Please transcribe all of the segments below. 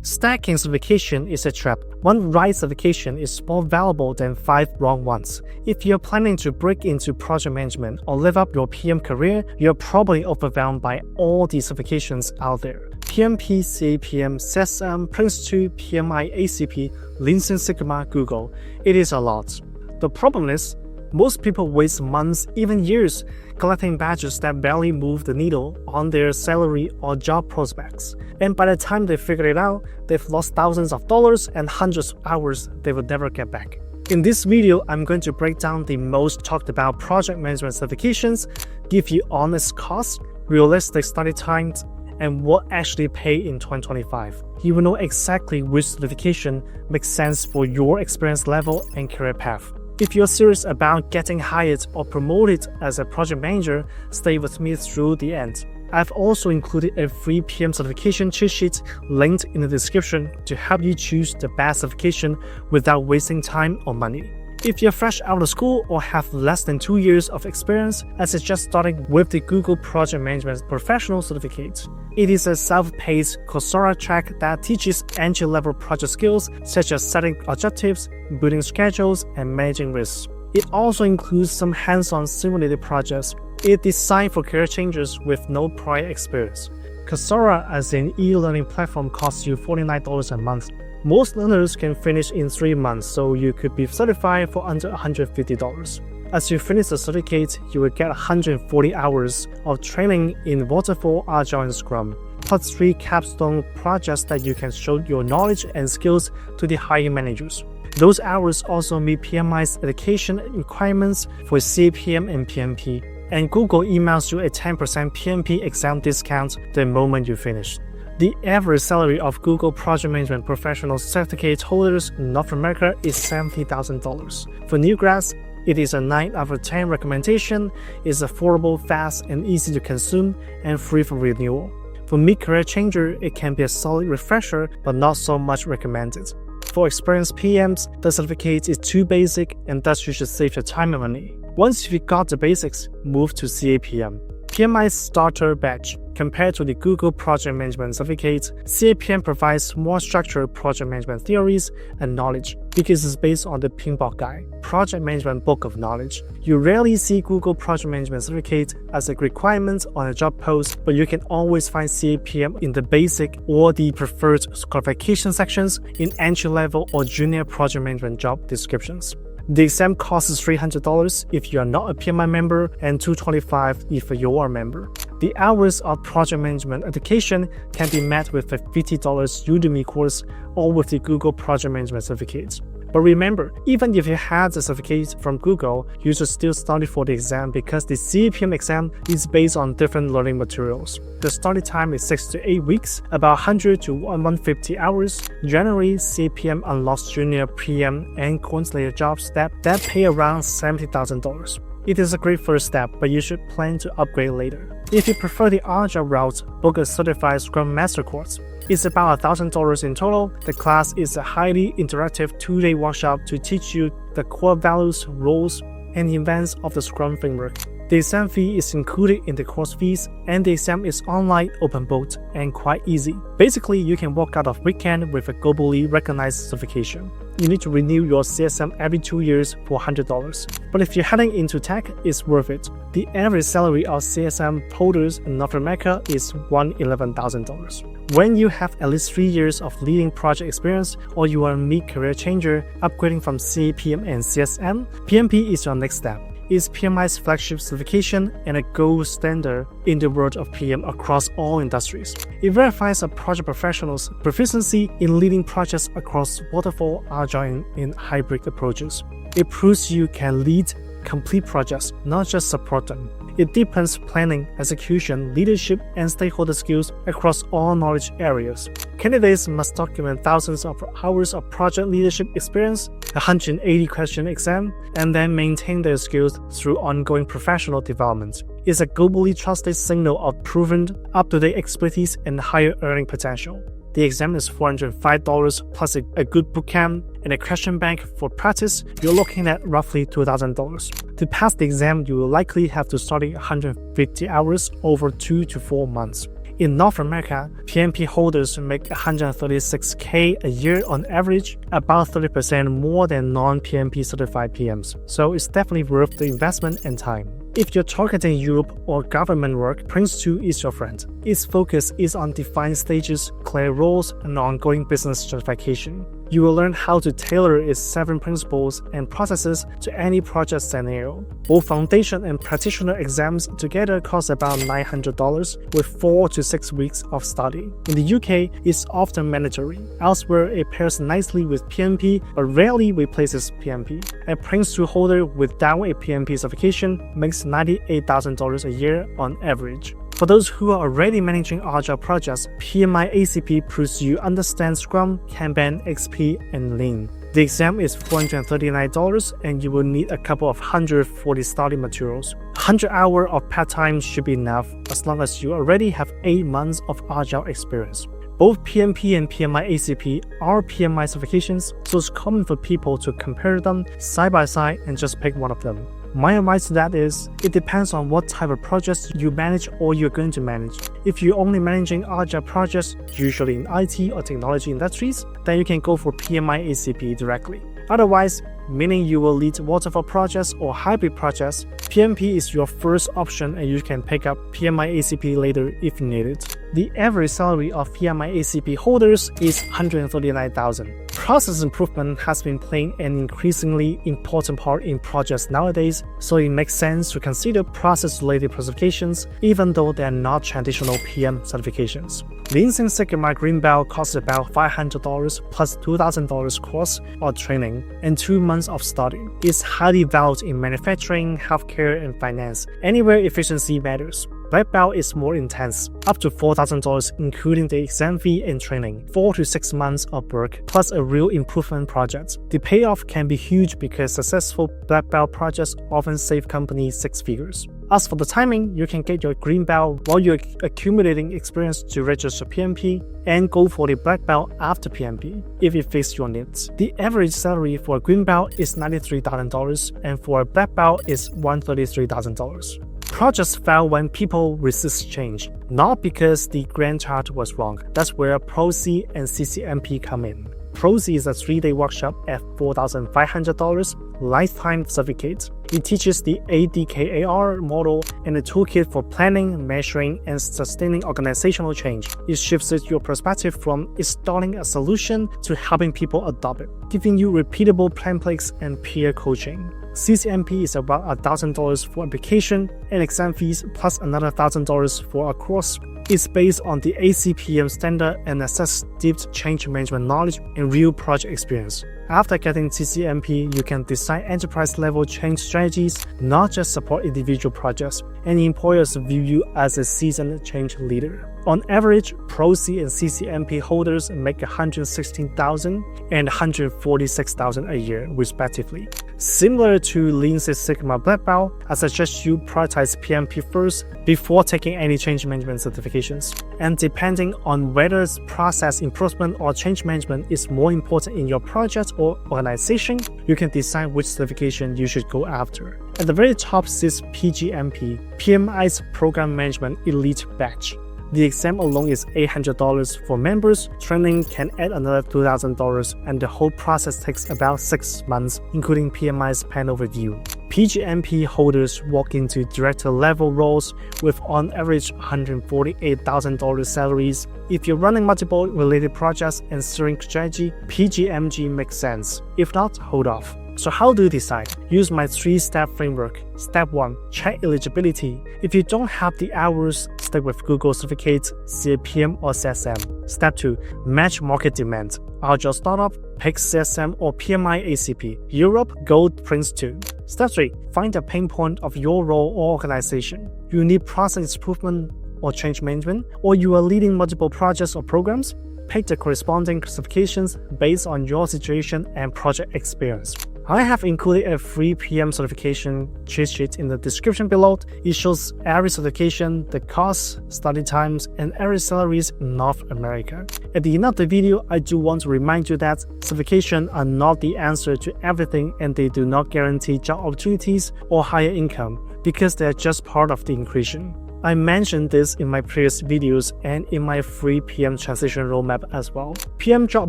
Stacking certification is a trap. One right certification is more valuable than 5 wrong ones. If you're planning to break into project management or live up your PM career, you're probably overwhelmed by all the certifications out there. PMP, CAPM, CCMP, Prince2, PMI-ACP, Lean Six Sigma, Google. It is a lot. The problem is, most people waste months, even years, collecting badges that barely move the needle on their salary or job prospects. And by the time they figure it out, they've lost thousands of dollars and hundreds of hours they will never get back. In this video, I'm going to break down the most talked about project management certifications, give you honest costs, realistic study times, and what actually pay in 2025. You will know exactly which certification makes sense for your experience level and career path. If you're serious about getting hired or promoted as a project manager, stay with me through the end. I've also included a free PM certification cheat sheet linked in the description to help you choose the best certification without wasting time or money. If you're fresh out of school or have less than 2 years of experience, I suggest starting with the Google Project Management Professional Certificate. It is a self-paced Coursera track that teaches entry-level project skills such as setting objectives, building schedules, and managing risks. It also includes some hands-on simulated projects. It's designed for career changers with no prior experience. Coursera as an e-learning platform costs you $49 a month. Most learners can finish in 3 months, so you could be certified for under $150. As you finish the certificate, you will get 140 hours of training in Waterfall, Agile, and Scrum, plus 3 capstone projects that you can show your knowledge and skills to the hiring managers. Those hours also meet PMI's education requirements for CAPM and PMP, and Google emails you a 10% PMP exam discount the moment you finish. The average salary of Google Project Management Professional Certificate holders in North America is $70,000. For new grads, it is a 9 out of 10 recommendation, is affordable, fast, and easy to consume, and free for renewal. For mid-career changer, it can be a solid refresher, but not so much recommended. For experienced PMs, the certificate is too basic, and thus you should save your time and money. Once you've got the basics, move to CAPM. PMI's starter badge. Compared to the Google Project Management Certificate, CAPM provides more structured project management theories and knowledge because it's based on the Pinball Guide, Project Management Book of Knowledge. You rarely see Google Project Management Certificate as a requirement on a job post, but you can always find CAPM in the basic or the preferred qualification sections in entry-level or junior project management job descriptions. The exam costs $300 if you are not a PMI member and $225 if you are a member. The hours of project management education can be met with a $50 Udemy course or with the Google Project Management Certificate. But remember, even if you had the certificate from Google, you should still study for the exam because the CAPM exam is based on different learning materials. The study time is 6 to 8 weeks, about 100 to 150 hours. Generally, CAPM unlocks junior PM and coordinator jobs that pay around $70,000. It is a great first step, but you should plan to upgrade later. If you prefer the Agile route, book a certified ScrumMaster course. It's about $1,000 in total. The class is a highly interactive 2-day workshop to teach you the core values, roles, and events of the Scrum framework. The exam fee is included in the course fees, and the exam is online, open book, and quite easy. Basically, you can walk out of weekend with a globally recognized certification. You need to renew your CSM every 2 years for $100. But if you're heading into tech, it's worth it. The average salary of CSM holders in North America is $111,000. When you have at least 3 years of leading project experience or you are a mid-career changer, upgrading from CAPM and CSM, PMP is your next step. It's PMI's flagship certification and a gold standard in the world of PM across all industries. It verifies a project professional's proficiency in leading projects across waterfall, agile, and hybrid approaches. It proves you can lead complete projects, not just support them. It deepens planning, execution, leadership, and stakeholder skills across all knowledge areas. Candidates must document thousands of hours of project leadership experience, a 180-question exam, and then maintain their skills through ongoing professional development. It's a globally trusted signal of proven, up-to-date expertise and higher earning potential. The exam is $405 plus a good bootcamp and a question bank for practice. You're looking at roughly $2,000. To pass the exam, you will likely have to study 150 hours over 2 to 4 months. In North America, PMP holders make $136K a year on average, about 30% more than non-PMP certified PMs, so it's definitely worth the investment and time. If you're targeting Europe or government work, Prince 2 is your friend. Its focus is on defined stages, clear roles, and ongoing business certification. You will learn how to tailor its 7 principles and processes to any project scenario. Both foundation and practitioner exams together cost about $900 with 4 to 6 weeks of study. In the UK, it's often mandatory. Elsewhere, it pairs nicely with PMP but rarely replaces PMP. A Prince 2 holder without a PMP certification makes $98,000 a year on average. For those who are already managing Agile projects, PMI-ACP proves you understand Scrum, Kanban, XP, and Lean. The exam is $439 and you will need a couple of 140 study materials. 100 hours of pad time should be enough as long as you already have 8 months of Agile experience. Both PMP and PMI-ACP are PMI certifications, so it's common for people to compare them side by side and just pick one of them. My advice to that is, it depends on what type of projects you manage or you're going to manage. If you're only managing Agile projects, usually in IT or technology industries, then you can go for PMI-ACP directly. Otherwise, meaning you will lead waterfall projects or hybrid projects, PMP is your first option and you can pick up PMI-ACP later if needed. The average salary of PMI-ACP holders is $139,000. Process improvement has been playing an increasingly important part in projects nowadays, so it makes sense to consider process-related certifications even though they are not traditional PM certifications. Lean Six Sigma Green Belt costs about $500 plus $2,000 course or training and 2 months of study. It's highly valued in manufacturing, healthcare, and finance, anywhere efficiency matters. Black Belt is more intense, up to $4,000 including the exam fee and training, 4 to 6 months of work, plus a real improvement project. The payoff can be huge because successful Black Belt projects often save companies 6 figures. As for the timing, you can get your Green Belt while you're accumulating experience to register PMP and go for the Black Belt after PMP if it fits your needs. The average salary for a Green Belt is $93,000 and for a Black Belt is $133,000. Projects fail when people resist change, not because the grant chart was wrong. That's where Prosci and CCMP come in. Prosci is a 3-day workshop at $4,500, lifetime certificate. It teaches the ADKAR model and a toolkit for planning, measuring, and sustaining organizational change. It shifts your perspective from installing a solution to helping people adopt it, giving you repeatable templates and peer coaching. CCMP is about $1,000 for application and exam fees plus another $1,000 for a course. It's based on the ACPM standard and assesses deep change management knowledge and real project experience. After getting CCMP, you can design enterprise-level change strategies, not just support individual projects, and employers view you as a seasoned change leader. On average, Prosci and CCMP holders make $116,000 and $146,000 a year, respectively. Similar to Lean Six Sigma Black Belt, I suggest you prioritize PMP first before taking any change management certifications. And depending on whether process improvement or change management is more important in your project or organization, you can decide which certification you should go after. At the very top sits PgMP, PMI's Program Management Elite Badge. The exam alone is $800 for members, training can add another $2,000, and the whole process takes about 6 months, including PMI's panel review. PgMP holders walk into director-level roles with on average $148,000 salaries. If you're running multiple related projects and steering strategy, PgMG makes sense. If not, hold off. So how do you decide? Use my 3-step framework. Step 1. Check eligibility. If you don't have the hours, stick with Google Certificates, CAPM or CSM. Step 2. Match market demand. Agile startup, pick CSM or PMI-ACP. Europe, go Prince 2. Step 3. Find the pain point of your role or organization. You need process improvement or change management, or you are leading multiple projects or programs. Pick the corresponding certifications based on your situation and project experience. I have included a free PM certification cheat sheet in the description below. It shows every certification, the costs, study times, and every salaries in North America. At the end of the video, I do want to remind you that certifications are not the answer to everything and they do not guarantee job opportunities or higher income because they are just part of the equation. I mentioned this in my previous videos and in my free PM transition roadmap as well. PM job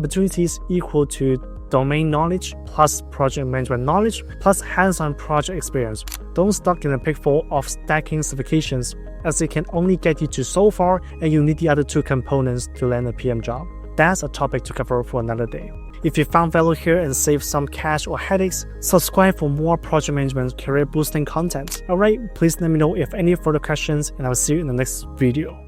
opportunities equal to domain knowledge plus project management knowledge plus hands-on project experience. Don't stuck in a pitfall of stacking certifications, as it can only get you to so far and you need the other two components to land a PM job. That's a topic to cover for another day. If you found value here and saved some cash or headaches, subscribe for more project management career boosting content. Alright, please let me know if any further questions and I'll see you in the next video.